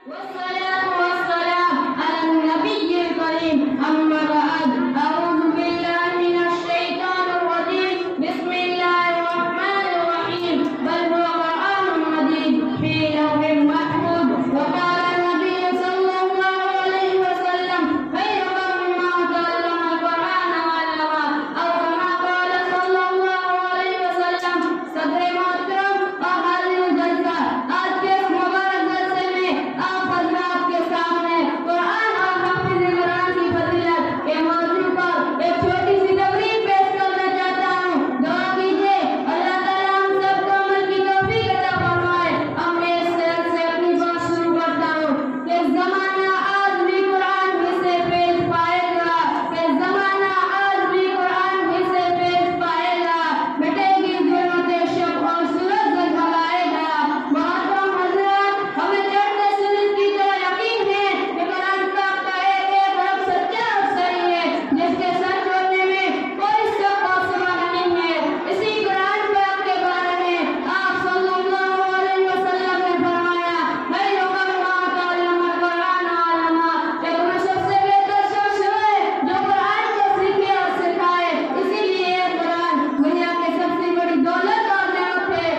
والصلاة والسلام على النبي الكريم أما بعد أعوذ بالله من الشيطان الرجيم بسم الله الرحمن الرحيم بل هو قرآن مجيد في لوح محفوظ وقال النبي صلى الله عليه وسلم خيركم من تعلم القرآن وعلمه أو كما قال صلى الله عليه وسلم صدر محترم اور حاضر جلسہ آج کے اس مبارک جلسے میں آپ حضرات کے سامنے قرآن اور حافظ قرآن کی فضیلت کے موضوع پر ایک چھوٹی سی تقریر پیش کرنا چاہتا ہوں. دعا کیجیے اللہ تعالیٰ ہم سب کو عمل کی توفیق عطا فرمائے. اب میں اس سے اپنی بات شروع کرتا ہوں کہ زمانہ آج بھی قرآن ہی سے پیش پائے گا، کہ زمانہ آج بھی قرآن ہی سے پیش پائے گا. مٹے گی ظلمت شب اور سورج جھلائے گا. محترم حضرات، ہمیں چڑھتے سورج کی طرح یقین ہے کہ قرآن پاک کا ایک ایک حرف سچا اور صحیح ہے، جس کے سچ ہونے میں کوئی شک اور شبہ نہیں ہے. اسی قرآن پاک کے بارے میں آپ صلی اللہ علیہ وسلم نے فرمایا خیرکم من تعلم القرآن وعلمه، کہ تمہیں سب سے بہتر شخص ہے جو قرآن کو سیکھے اور سکھائے. اسی لیے یہ قرآن دنیا کی سب سے بڑی دولت اور نعمت ہے.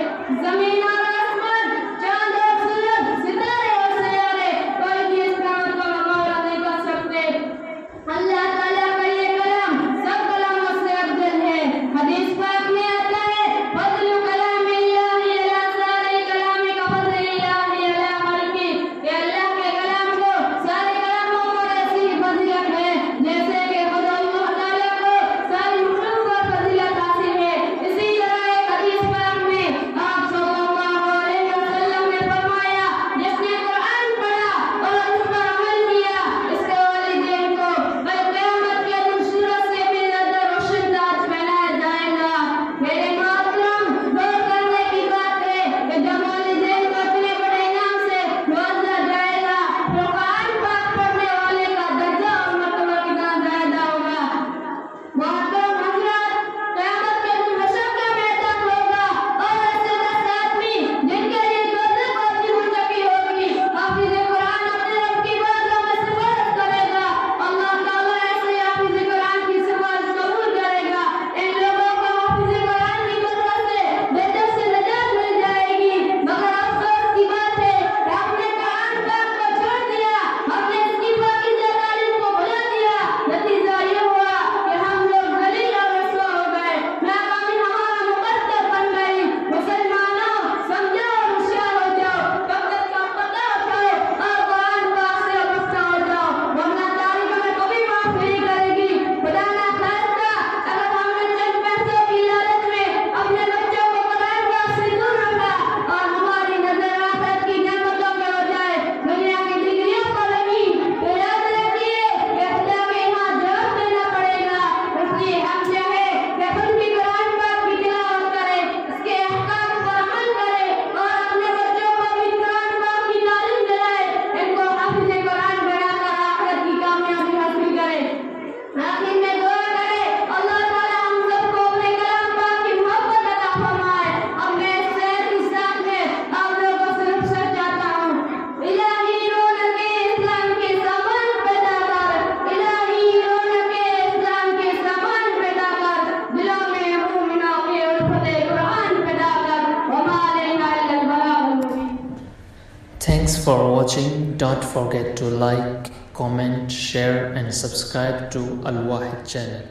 زمین اور آسمان، چاند اور سورج، ستارے اور سیارے، کوئی بھی اس نعمت کو مقابلہ نہیں کر سکتے. اللہ تعالیٰ کا یہ کلام سب کلاموں سے افضل ہے. حدیث پاک میں آتا ہے فضل کلام اللہ علی سارے کلام کا فضل اللہ علی خلقی، کہ اللہ کے کلام کو سارے کلاموں پر ایسی فضیلت ہے جیسے کہ خود اللہ تعالیٰ کو ساری مخلوق پر فضیلت حاصل ہے. اسی طرح ایک حدیث پاک میں آپ صلی اللہ علیہ وسلم نے فرمایا جس نے قرآن پڑھا اور اس پر عمل کیا اس کے والدین کو کل قیامت کے دن سورج سے بھی زیادہ روشن تاج پہنایا جائے گا. میرے محترم، غور کرنے کی بات ہے کہ جب والدین کو اتنے بڑے انعام سے نوازا جائے گا تو قرآن پاک پڑھنے والے کا درجہ اور مرتبہ کتنا زیادہ ہوگا. محترم حضرات، قیامت کے دن حشر کا میدان ہوگا اور ایسے 10 آدمی جن کے لیے دوزخ پہنچی ہو چکی ہوگی، حافظ قرآن اپنے رب کی بارگاہ میں سفارش کرے گا. اللہ تعالیٰ ایسے حافظ قرآن کی سفارش قبول کرے گا. ان لوگوں کو حافظ قرآن کی برکت سے بہتر سے نجات مل جائے گی. مگر افسوس کی بات ہے کہ ہم نے قرآن پاک کو چھوڑ دیا، ہم نے اس کی پاکیزہ تعلیم کو بھلا دیا. نتیجہ یہ ہوا کہ ہم لوگ ذلیل اور رسوا ہو گئے، ناکامی ہمارا مقدر بن گئی. مسلمانوں، سمجھو اور ہوشیار ہو جاؤ، وقت کا پتہ اٹھاؤ اور قرآن پاک سے وابستہ ہو جاؤ، ورنہ تاریخ ہمیں کبھی معاف نہیں کرے گی. خدا نہ خواستہ اگر ہم نے چند پیسوں کی لالچ میں اپنے بچوں کو قرآن پاک سے دور رکھا اور ہماری نظر آخرت کی نعمتوں کے بجائے دنیا کی ڈگریوں پر لگی، تو یاد رکھیے کہ خدا کے یہاں جواب دینا پڑے گا. اس لیے ہم چاہے کہ خود بھی قرآن پاک کی تلاوت کرے، اس کے احکام پر عمل کرے اور اپنے بچوں کو بھی قرآن پاک کی تعلیم دلائے، ان کو حافظ قرآن بنا کر آخرت کی کامیابی حاصل کرے. آخر میں دعا کرے اللہ تعالیٰ ہم سب کو اپنے کلام پاک کی محبت عطا فرمائے. اب میں اس صحت کے ساتھ میں آپ لوگوں سے رخصت چاہتا ہوں. الہی رونق اسلام کے سامان پیدا کر، الہی رونق اسلام کے سامان پیدا کر، دلوں میں مومنوں کی الفت قرآن پیدا کر. وما علینا الا البلاغ المبین. Thanks for watching. Don't forget to like, comment, share and subscribe to Al Wahid channel.